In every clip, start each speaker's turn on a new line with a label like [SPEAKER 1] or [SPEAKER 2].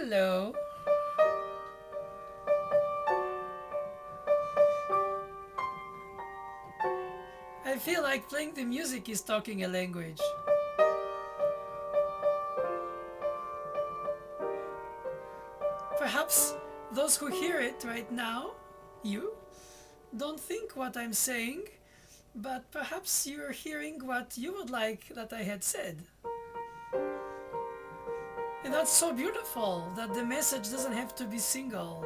[SPEAKER 1] Hello. I feel like playing the music is talking a language. Perhaps those who hear it right now, you, don't think what I'm saying, but perhaps you're hearing what you would like that I had said. And that's so beautiful that the message doesn't have to be single.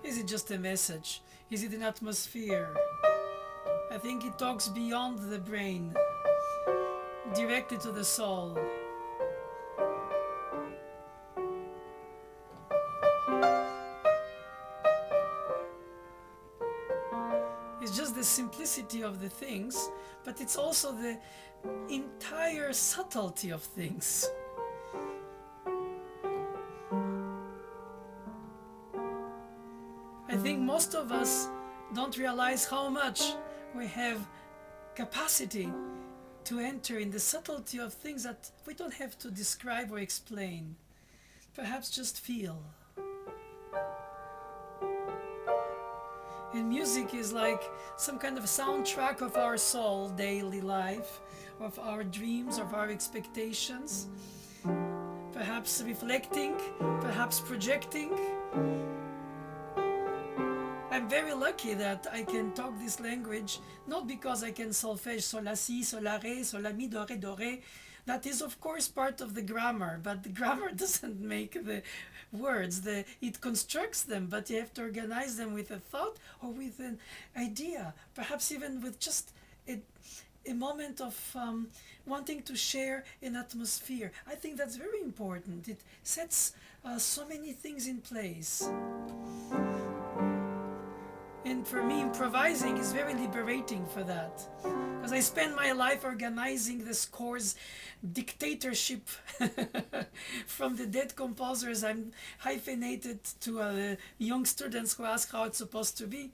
[SPEAKER 1] Is it just a message? Is it an atmosphere? I think it talks beyond the brain, directly to the soul. It's just the simplicity of the things, but it's also the entire subtlety of things. I think most of us don't realize how much we have capacity to enter in the subtlety of things that we don't have to describe or explain. Perhaps just feel. And music is like some kind of soundtrack of our soul, daily life, of our dreams, of our expectations. Perhaps reflecting, perhaps projecting. I'm very lucky that I can talk this language, not because I can solfège sol la si, sol la re, sol la mi, do re, do re. That is of course part of the grammar, but the grammar doesn't make the words. It constructs them, but you have to organize them with a thought or with an idea, perhaps even with just a moment of wanting to share an atmosphere. I think that's very important. It sets so many things in place. And for me, improvising is very liberating for that. Because I spend my life organizing the scores, dictatorship from the dead composers. I'm hyphenated to young students who ask how it's supposed to be,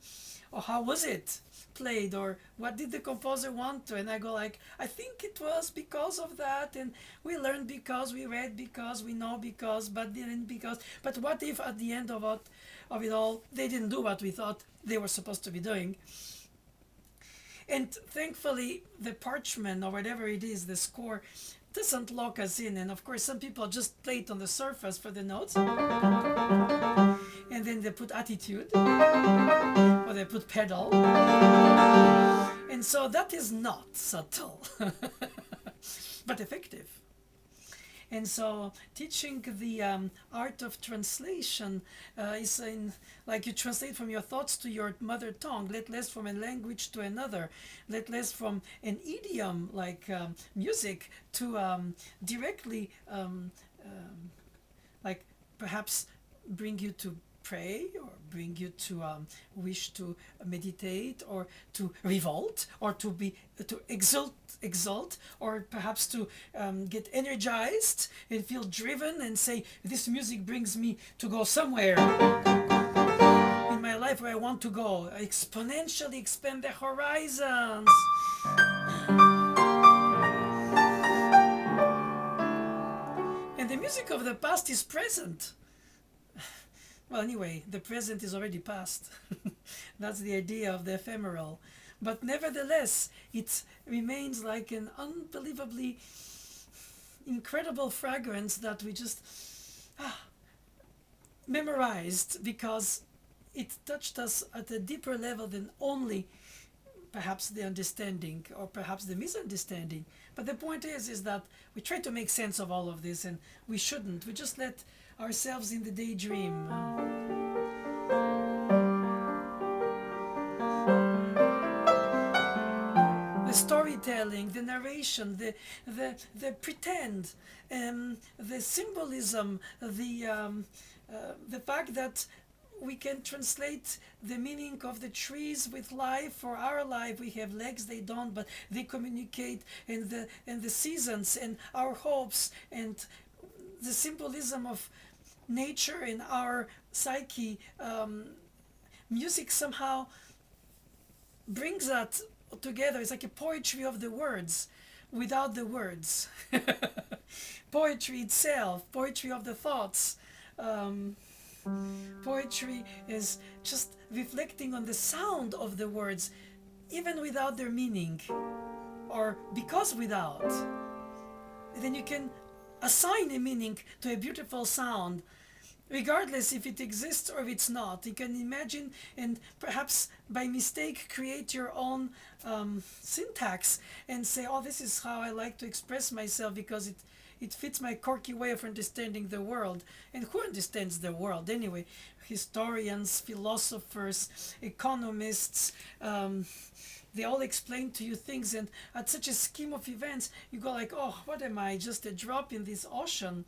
[SPEAKER 1] or how was it played, or what did the composer want to, and I go like, I think it was because of that, and we learned because, we read because, we know because, but didn't because. But what if at the end of it all, they didn't do what we thought they were supposed to be doing? And thankfully, the parchment or whatever it is, the score, doesn't lock us in. And of course, some people just play it on the surface for the notes, and then they put attitude, or they put pedal. And so that is not subtle, but effective. And so teaching the art of translation is like you translate from your thoughts to your mother tongue, let less from a language to another, let less from an idiom like music to directly like perhaps bring you to pray, or bring you to wish to meditate, or to revolt, or to exult, or perhaps to get energized and feel driven and say, this music brings me to go somewhere in my life where I want to go, exponentially expand the horizons. And the music of the past is present. Well, anyway, the present is already past. That's the idea of the ephemeral. But nevertheless, it remains like an unbelievably incredible fragrance that we just memorized, because it touched us at a deeper level than only perhaps the understanding or perhaps the misunderstanding. But the point is that we try to make sense of all of this, and we shouldn't. We just let ourselves in the daydream. The storytelling, the narration, the pretend, the symbolism, the fact that we can translate the meaning of the trees with life. For our life, we have legs, they don't, but they communicate, and the seasons and our hopes, and the symbolism of nature in our psyche. Music somehow brings that together. It's like a poetry of the words without the words. Poetry itself, poetry of the thoughts. Um, Poetry is just reflecting on the sound of the words, even without their meaning, or because without. Then you can assign a meaning to a beautiful sound, regardless if it exists or if it's not. You can imagine and perhaps by mistake create your own syntax and say, oh, this is how I like to express myself because it fits my quirky way of understanding the world. And who understands the world anyway? Historians, philosophers, economists, they all explain to you things, and at such a scheme of events you go like, oh, what am I, just a drop in this ocean,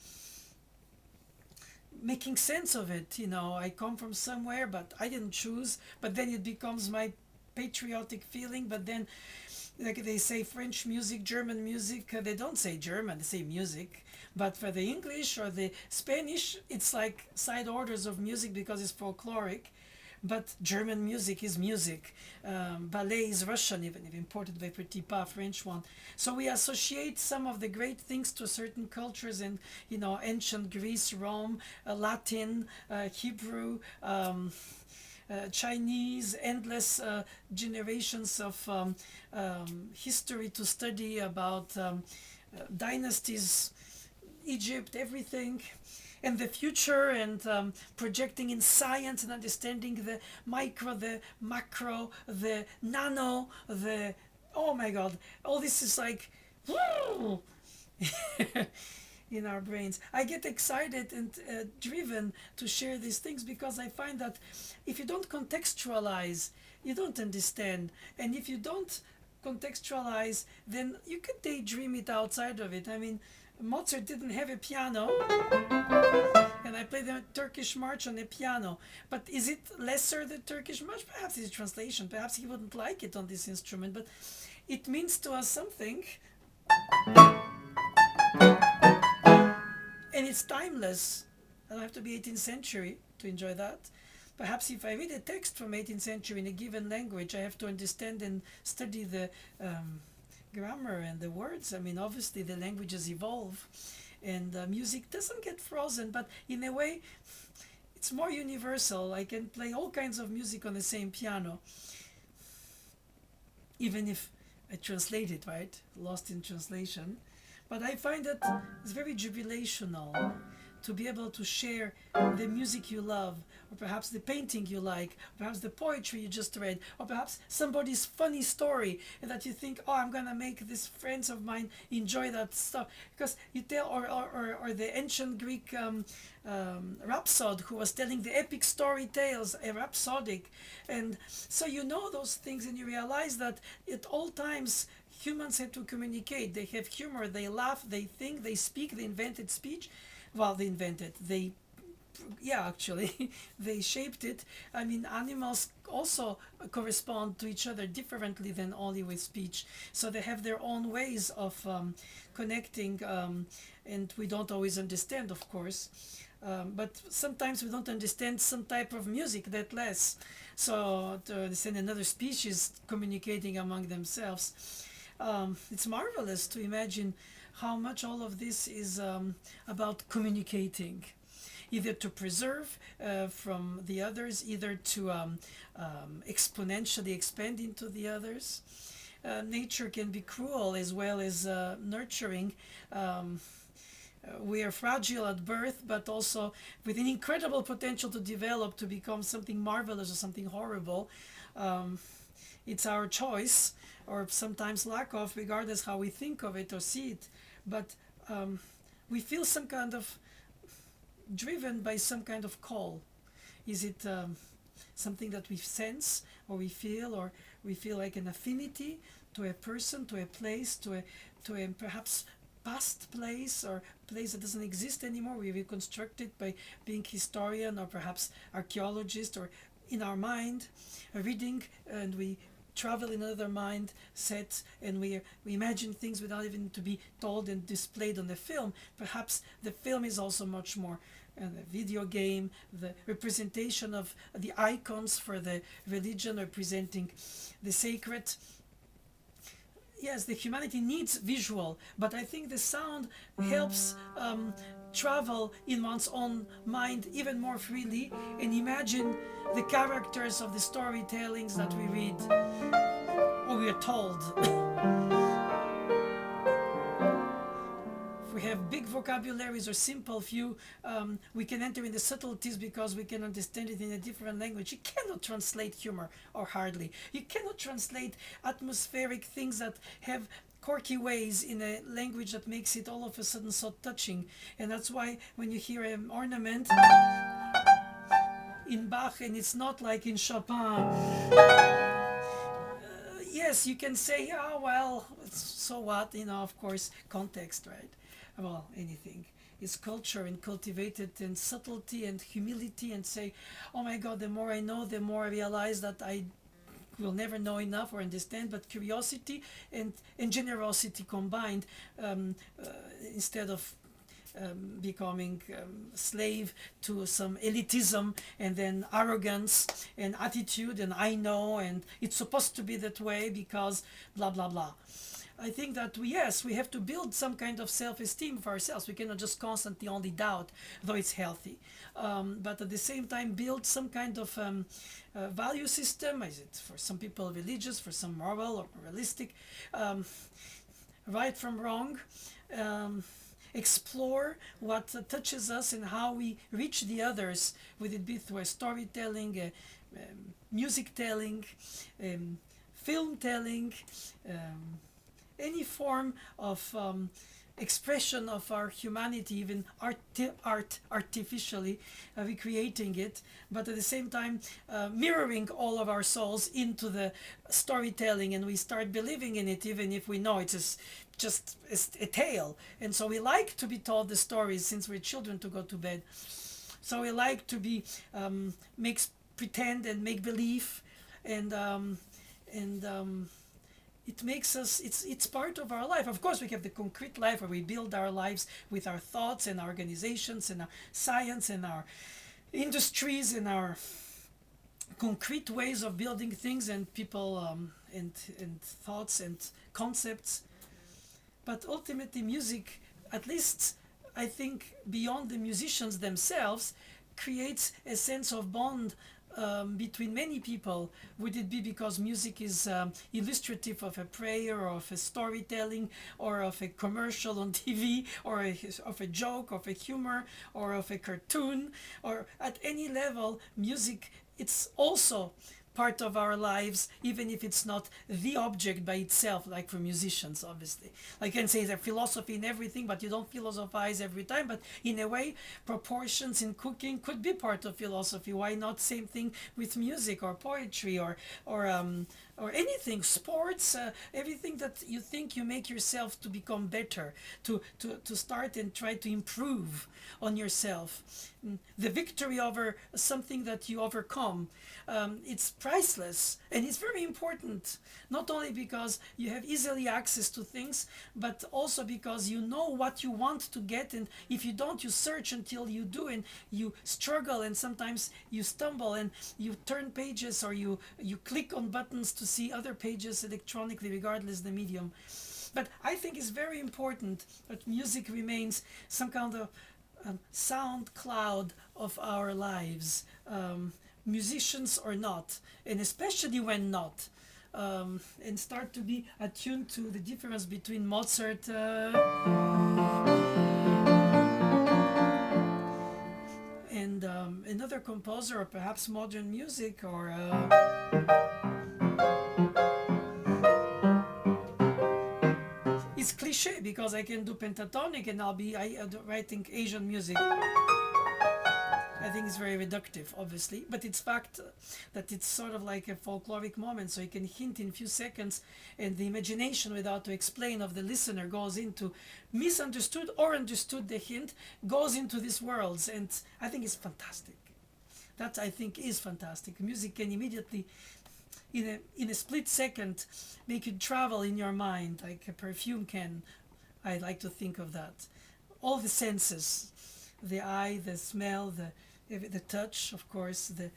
[SPEAKER 1] making sense of it. I come from somewhere, but I didn't choose, but then it becomes my patriotic feeling. But then, like they say French music, German music, they don't say German, they say music. But for the English or the Spanish, it's like side orders of music because it's folkloric. But German music is music. Ballet is Russian, even if imported by Petit Pas, French one. So we associate some of the great things to certain cultures, and ancient Greece, Rome, Latin, Hebrew, Chinese, endless generations of history to study about dynasties, Egypt, everything, and the future, and projecting in science and understanding the micro, the macro, the nano, the oh my god, all this is like woo! In our brains. I get excited and driven to share these things because I find that if you don't contextualize, you don't understand, and if you don't contextualize, then you could daydream it outside of it. I mean, Mozart didn't have a piano, and I played the Turkish march on the piano. But is it lesser the Turkish march? Perhaps it's a translation. Perhaps he wouldn't like it on this instrument, but it means to us something, and it's timeless. I don't have to be 18th century to enjoy that. Perhaps if I read a text from 18th century in a given language, I have to understand and study the grammar and the words. I mean, obviously the languages evolve, and music doesn't get frozen, but in a way it's more universal. I can play all kinds of music on the same piano, even if I translate it, right? Lost in translation. But I find that it's very jubilational to be able to share the music you love, or perhaps the painting you like, or perhaps the poetry you just read, or perhaps somebody's funny story that you think, oh, I'm gonna make these friends of mine enjoy that stuff. Because you tell, or the ancient Greek rhapsode who was telling the epic story tales, a rhapsodic. And so those things, and you realize that at all times humans had to communicate. They have humor, they laugh, they think, they speak, they invented speech. Well, actually, they shaped it. I mean, animals also correspond to each other differently than only with speech. So they have their own ways of connecting, and we don't always understand, of course. But sometimes we don't understand some type of music that less. So to send another species communicating among themselves. It's marvelous to imagine how much all of this is about communicating, either to preserve from the others, either to exponentially expand into the others. Nature can be cruel as well as nurturing. We are fragile at birth, but also with an incredible potential to develop to become something marvelous or something horrible. It's our choice, or sometimes lack of, regardless how we think of it or see it. But we feel some kind of driven by some kind of call. Is it something that we sense or we feel, or we feel like an affinity to a person, to a place, to a perhaps past place, or place that doesn't exist anymore? We reconstruct it by being historian or perhaps archaeologist, or in our mind reading, and we travel in another mind set, and we imagine things without even to be told and displayed on the film. Perhaps the film is also much more the video game, the representation of the icons for the religion representing the sacred. yes, the humanity needs visual, but I think the sound helps travel in one's own mind even more freely and imagine the characters of the storytellings that we read or we are told. If we have big vocabularies or simple few, we can enter in the subtleties because we can understand it in a different language. You cannot translate humor, or hardly. You cannot translate atmospheric things that have quirky ways in a language that makes it all of a sudden so touching. And that's why when you hear an ornament in Bach and it's not like in Chopin, yes, you can say, oh, well, so what, of course, context, right? Well, anything. It's culture and cultivated and subtlety and humility and say, oh my God, the more I know, the more I realize that I will never know enough or understand, but curiosity and generosity combined instead of becoming slave to some elitism and then arrogance and attitude and I know and it's supposed to be that way because blah blah blah. I think that we have to build some kind of self-esteem for ourselves. We cannot just constantly only doubt, though it's healthy. But at the same time, build some kind of value system. Is it for some people religious, for some moral or moralistic, right from wrong. Explore what touches us and how we reach the others, whether it be through a storytelling, music telling, film telling, any form of expression of our humanity, even art artificially, recreating it, but at the same time mirroring all of our souls into the storytelling, and we start believing in it, even if we know it's just a tale. And so we like to be told the stories since we're children to go to bed. So we like to be pretend and make believe, and it makes us, it's part of our life. Of course we have the concrete life where we build our lives with our thoughts and our organizations and our science and our industries and our concrete ways of building things and people and thoughts and concepts. But ultimately music, at least I think beyond the musicians themselves, creates a sense of bond between many people. Would it be because music is illustrative of a prayer or of a storytelling or of a commercial on TV or of a joke, of a humor or of a cartoon, or at any level music, it's also part of our lives, even if it's not the object by itself, like for musicians, obviously. I can say there's philosophy in everything, but you don't philosophize every time. But in a way, proportions in cooking could be part of philosophy. Why not same thing with music or poetry or anything, sports, everything that you think you make yourself to become better, to start and try to improve on yourself. The victory over something that you overcome, it's priceless and it's very important, not only because you have easily access to things, but also because you know what you want to get, and if you don't, you search until you do, and you struggle, and sometimes you stumble and you turn pages or you click on buttons to see other pages electronically, regardless the medium. But I think it's very important that music remains some kind of sound cloud of our lives, musicians or not, and especially when not, and start to be attuned to the difference between Mozart and another composer, or perhaps modern music, or it's cliche because I can do pentatonic and I'll be writing Asian music. I think it's very reductive, obviously, but it's fact that it's sort of like a folkloric moment, so you can hint in a few seconds, and the imagination, without to explain, of the listener goes into misunderstood or understood the hint, goes into these worlds, and I think it's fantastic. That, I think, is fantastic. Music can immediately, in a split second, make you travel in your mind like a perfume can. I like to think of that. All the senses, the eye, the smell, the touch, of course, the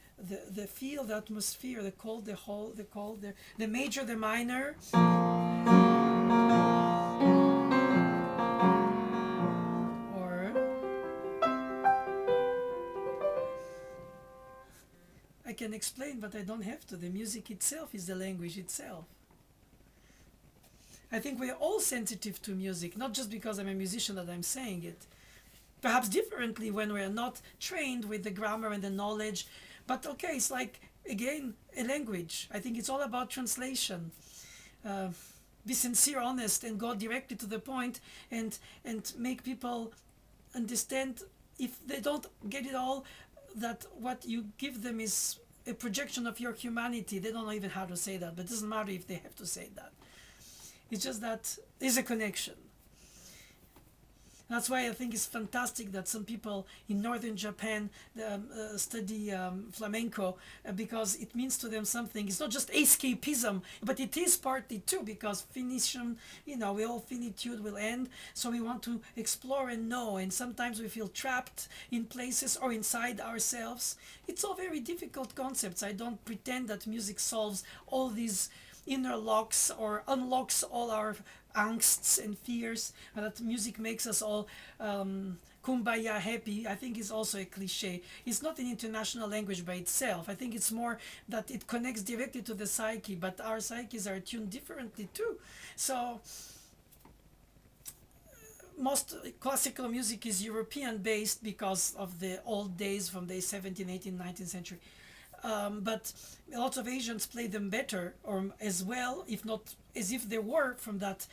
[SPEAKER 1] feel, the atmosphere, the cold, the major, the minor. can explain, but I don't have to. The music itself is the language itself. I think we're all sensitive to music, not just because I'm a musician that I'm saying it. Perhaps differently when we're not trained with the grammar and the knowledge. But okay, it's like, again, a language. I think it's all about translation. Uh, be sincere, honest, and go directly to the point, and make people understand, if they don't get it all, that what you give them is a projection of your humanity. They don't know even how to say that, but it doesn't matter if they have to say that. It's just that there's a connection. That's why I think it's fantastic that some people in northern Japan study flamenco, because it means to them something. It's not just escapism, but it is partly too, because finition, we all finitude will end, so we want to explore and know, and sometimes we feel trapped in places or inside ourselves. It's all very difficult concepts. I don't pretend that music solves all these inner locks or unlocks all our angsts and fears, and that music makes us all kumbaya happy. I think is also a cliche. It's not an international language by itself. I think it's more that it connects directly to the psyche, but our psyches are tuned differently too. So most classical music is European based because of the old days from the 17th, 18th, 19th century. But lots of Asians play them better, or as well, if not as if they were from that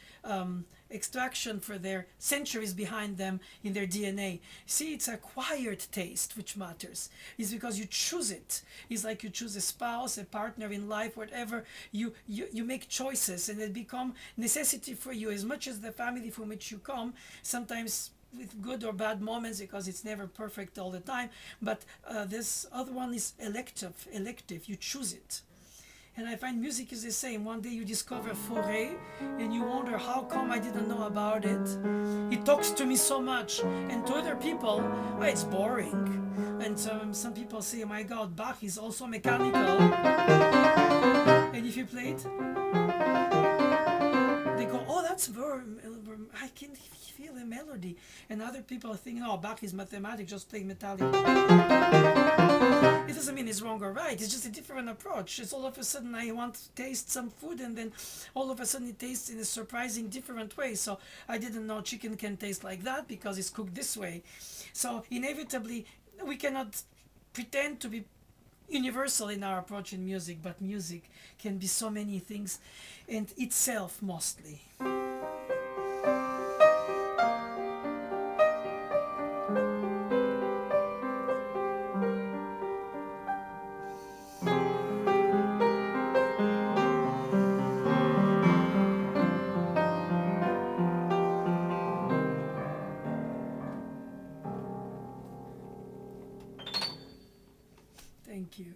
[SPEAKER 1] extraction for their centuries behind them in their DNA. See, it's acquired taste which matters. It's because you choose it. It's like you choose a spouse, a partner in life, whatever. You make choices, and it become necessity for you as much as the family from which you come. Sometimes with good or bad moments, because it's never perfect all the time, but this other one is elective. You choose it. And I find music is the same. One day you discover Fauré and you wonder, how come I didn't know about it? It talks to me so much. And to other people, oh, it's boring. And some people say, oh my God, Bach is also mechanical. And if you play it, they go, oh, that's I can feel the melody. And other people think, oh, Bach is mathematic, just playing metallic. It doesn't mean it's wrong or right. It's just a different approach. It's all of a sudden I want to taste some food, and then all of a sudden it tastes in a surprising different way. So I didn't know chicken can taste like that because it's cooked this way. So inevitably we cannot pretend to be universal in our approach in music, but music can be so many things, and itself mostly. Thank you.